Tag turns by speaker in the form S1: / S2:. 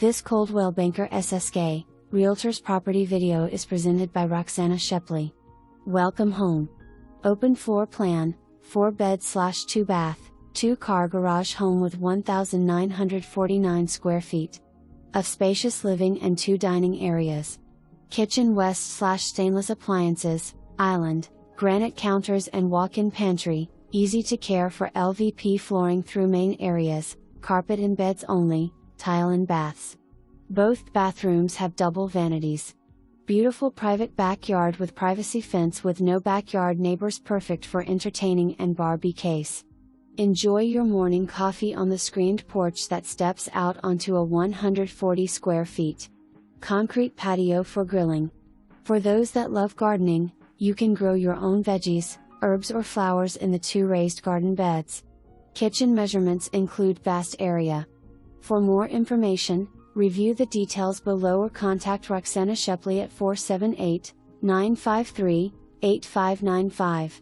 S1: This Coldwell Banker SSK, Realtors property video is presented by Roxana Shepley. Welcome home. Open floor plan, 4-bed/2 bath, 2-car garage home with 1,949 square feet of spacious living and 2 dining areas. Kitchen west/stainless appliances, island, granite counters and walk-in pantry, easy to care for LVP flooring through main areas, carpet in beds only, tile in baths. Both bathrooms have double vanities. Beautiful private backyard with privacy fence with no backyard neighbors, perfect for entertaining and barbecues. Enjoy your morning coffee on the screened porch that steps out onto a 140 square feet concrete patio for grilling. For those that love gardening, you can grow your own veggies, herbs or flowers in the 2 raised garden beds. Kitchen measurements include vast area. For more information, review the details below or contact Roxana Shepley at 478-953-8595.